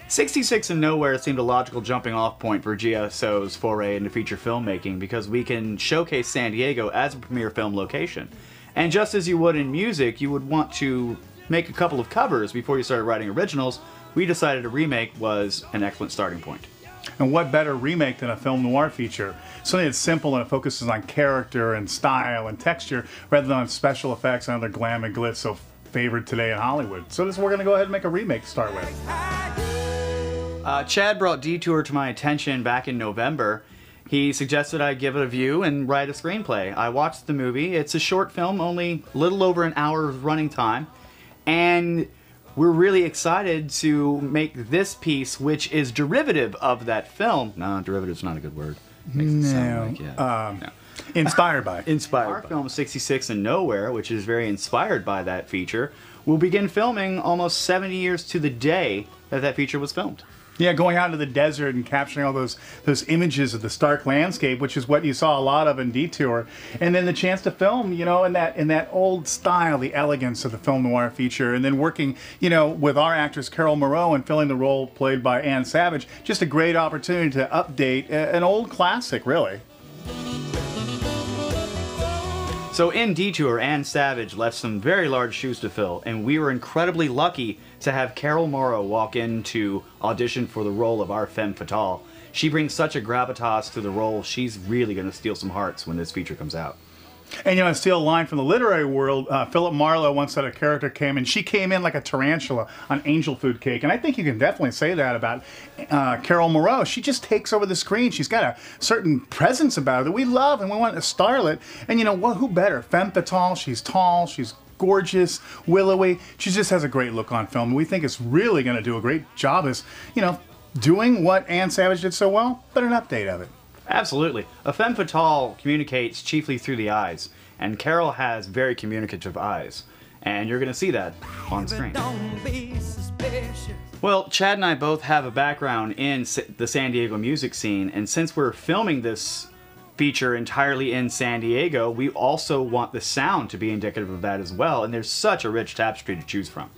66 and Nowhere seemed a logical jumping off point for GSO's foray into feature filmmaking because we can showcase San Diego as a premier film location. And just as you would in music, you would want to make a couple of covers before you started writing originals. We decided a remake was an excellent starting point. And what better remake than a film noir feature? Something that's simple and it focuses on character and style and texture rather than on special effects and other glam and glitz so favored today in Hollywood. So we're going to go ahead and make a remake to start with. Chad brought Detour to my attention back in November. He suggested I give it a view and write a screenplay. I watched the movie. It's a short film, only a little over an hour of running time. And we're really excited to make this piece, which is derivative of that film. No, derivative's not a good word. Makes it sound like, no. Inspired by. Our film 66 and Nowhere, which is very inspired by that feature, will begin filming almost 70 years to the day that feature was filmed. Yeah, going out into the desert and capturing all those images of the stark landscape, which is what you saw a lot of in Detour, and then the chance to film, you know, in that old style, the elegance of the film noir feature, and then working, you know, with our actress Carol Moreau and filling the role played by Ann Savage, just a great opportunity to update an old classic, really. So in Detour, Ann Savage left some very large shoes to fill, and we were incredibly lucky to have Carol Morrow walk in to audition for the role of our femme fatale. She brings such a gravitas to the role, she's really going to steal some hearts when this feature comes out. And, you know, I steal a line from the literary world. Philip Marlowe once said a character came in. She came in like a tarantula on angel food cake. And I think you can definitely say that about Carol Moreau. She just takes over the screen. She's got a certain presence about her that we love and we want to starlet. And, you know, who better? Femme fatale. She's tall. She's gorgeous, willowy. She just has a great look on film. We think it's really going to do a great job as, you know, doing what Ann Savage did so well, but an update of it. Absolutely. A femme fatale communicates chiefly through the eyes, and Carol has very communicative eyes, and you're going to see that on screen. Well, Chad and I both have a background in the San Diego music scene, and since we're filming this feature entirely in San Diego, we also want the sound to be indicative of that as well, and there's such a rich tapestry to choose from.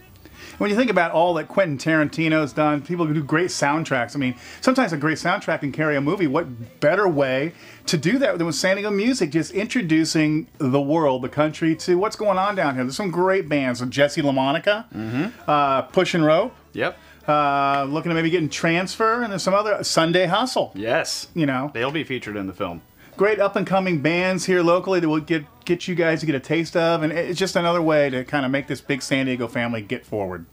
When you think about all that Quentin Tarantino's done, people who do great soundtracks. I mean, sometimes a great soundtrack can carry a movie. What better way to do that than with San Diego music, just introducing the world, the country, to what's going on down here. There's some great bands. Jesse LaMonica, Push and Rope. Yep. Looking at maybe getting Transfer, and there's some other, Sunday Hustle. Yes. You know. They'll be featured in the film. Great up-and-coming bands here locally that will get you guys to get a taste of, and it's just another way to kind of make this big San Diego family get forward.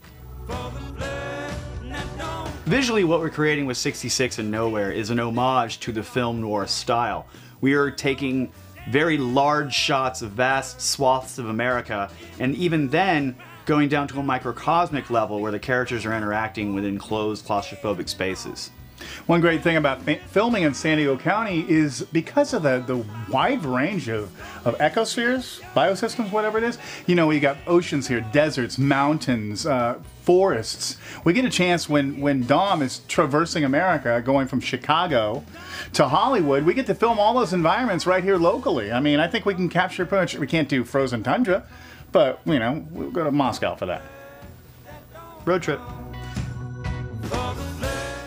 Visually, what we're creating with 66 and Nowhere is an homage to the film noir style. We are taking very large shots of vast swaths of America, and even then going down to a microcosmic level where the characters are interacting within enclosed claustrophobic spaces. One great thing about filming in San Diego County is because of the wide range of ecospheres, biosystems, whatever it is. You know, we got oceans here, deserts, mountains, forests. We get a chance when Dom is traversing America, going from Chicago to Hollywood, we get to film all those environments right here locally. I mean, I think we can capture pretty much, we can't do frozen tundra, but, you know, we'll go to Moscow for that. Road trip.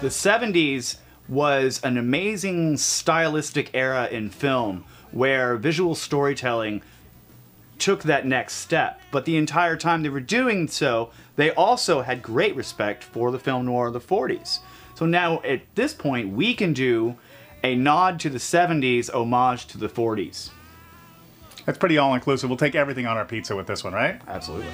The 70s was an amazing stylistic era in film where visual storytelling took that next step. But the entire time they were doing so, they also had great respect for the film noir of the 40s. So now at this point, we can do a nod to the 70s, homage to the 40s. That's pretty all-inclusive. We'll take everything on our pizza with this one, right? Absolutely.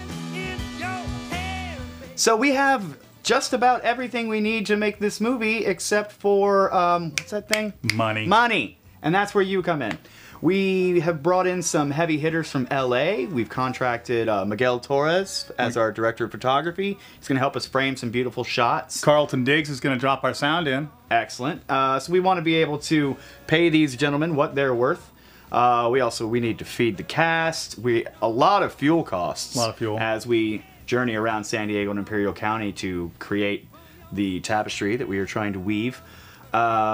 So we have just about everything we need to make this movie except for, what's that thing? Money. Money. And that's where you come in. We have brought in some heavy hitters from LA. We've contracted Miguel Torres as our director of photography. He's going to help us frame some beautiful shots. Carlton Diggs is going to drop our sound in. Excellent. So we want to be able to pay these gentlemen what they're worth. We need to feed the cast. A lot of fuel costs. A lot of fuel. As we journey around San Diego and Imperial County to create the tapestry that we are trying to weave.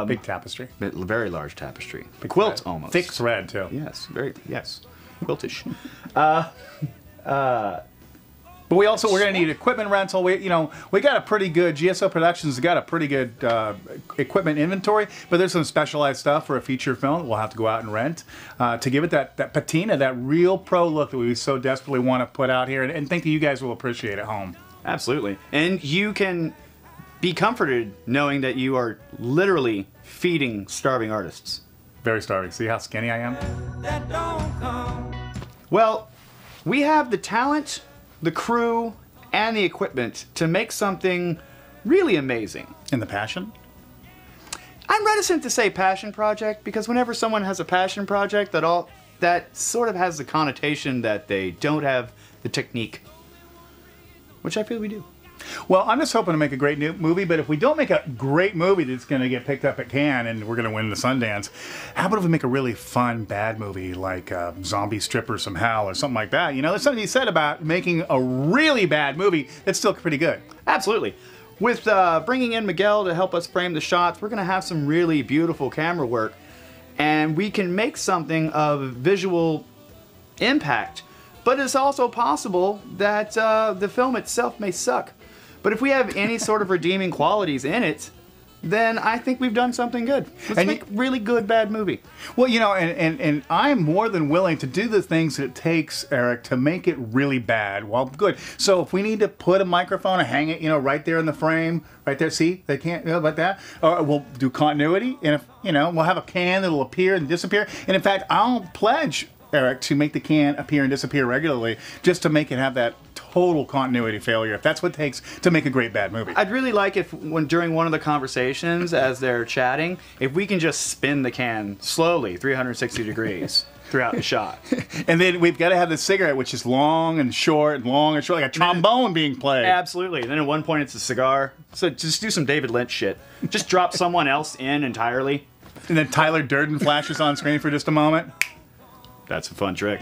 Big tapestry. Very large tapestry. Big Quilt, thread. almost. Thick thread, too. Yes, very, yes. Quiltish. Well, But we're going to need equipment rental. We got a pretty good, GSO Productions has got a pretty good equipment inventory, but there's some specialized stuff for a feature film that we'll have to go out and rent to give it that patina, that real pro look that we so desperately want to put out here, and think that you guys will appreciate at home. Absolutely. And you can be comforted knowing that you are literally feeding starving artists. Very starving. See how skinny I am? Well, we have the talent, the crew, and the equipment to make something really amazing. And the passion? I'm reticent to say passion project because whenever someone has a passion project, that sort of has the connotation that they don't have the technique, which I feel we do. Well, I'm just hoping to make a great new movie, but if we don't make a great movie that's going to get picked up at Cannes and we're going to win the Sundance, how about if we make a really fun bad movie like Zombie Stripper Somehow or something like that? You know, there's something to be said about making a really bad movie that's still pretty good. Absolutely. With bringing in Miguel to help us frame the shots, we're going to have some really beautiful camera work, and we can make something of visual impact. But it's also possible that the film itself may suck. But if we have any sort of redeeming qualities in it, then I think we've done something good. Let's make a really good bad movie. Well, you know, and I'm more than willing to do the things that it takes, Eric, to make it really bad while good. So if we need to put a microphone and hang it, you know, right there in the frame, right there, see, they can't, you know, like that. Or we'll do continuity, and if, you know, we'll have a can that'll appear and disappear. And in fact, I'll pledge, Eric, to make the can appear and disappear regularly, just to make it have that total continuity failure, if that's what it takes to make a great bad movie. I'd really like if, during one of the conversations, as they're chatting, if we can just spin the can slowly, 360 degrees, throughout the shot. And then we've got to have the cigarette, which is long and short, like a trombone being played. Absolutely. And then at one point it's a cigar. So just do some David Lynch shit. Just drop someone else in entirely. And then Tyler Durden flashes on screen for just a moment. That's a fun trick.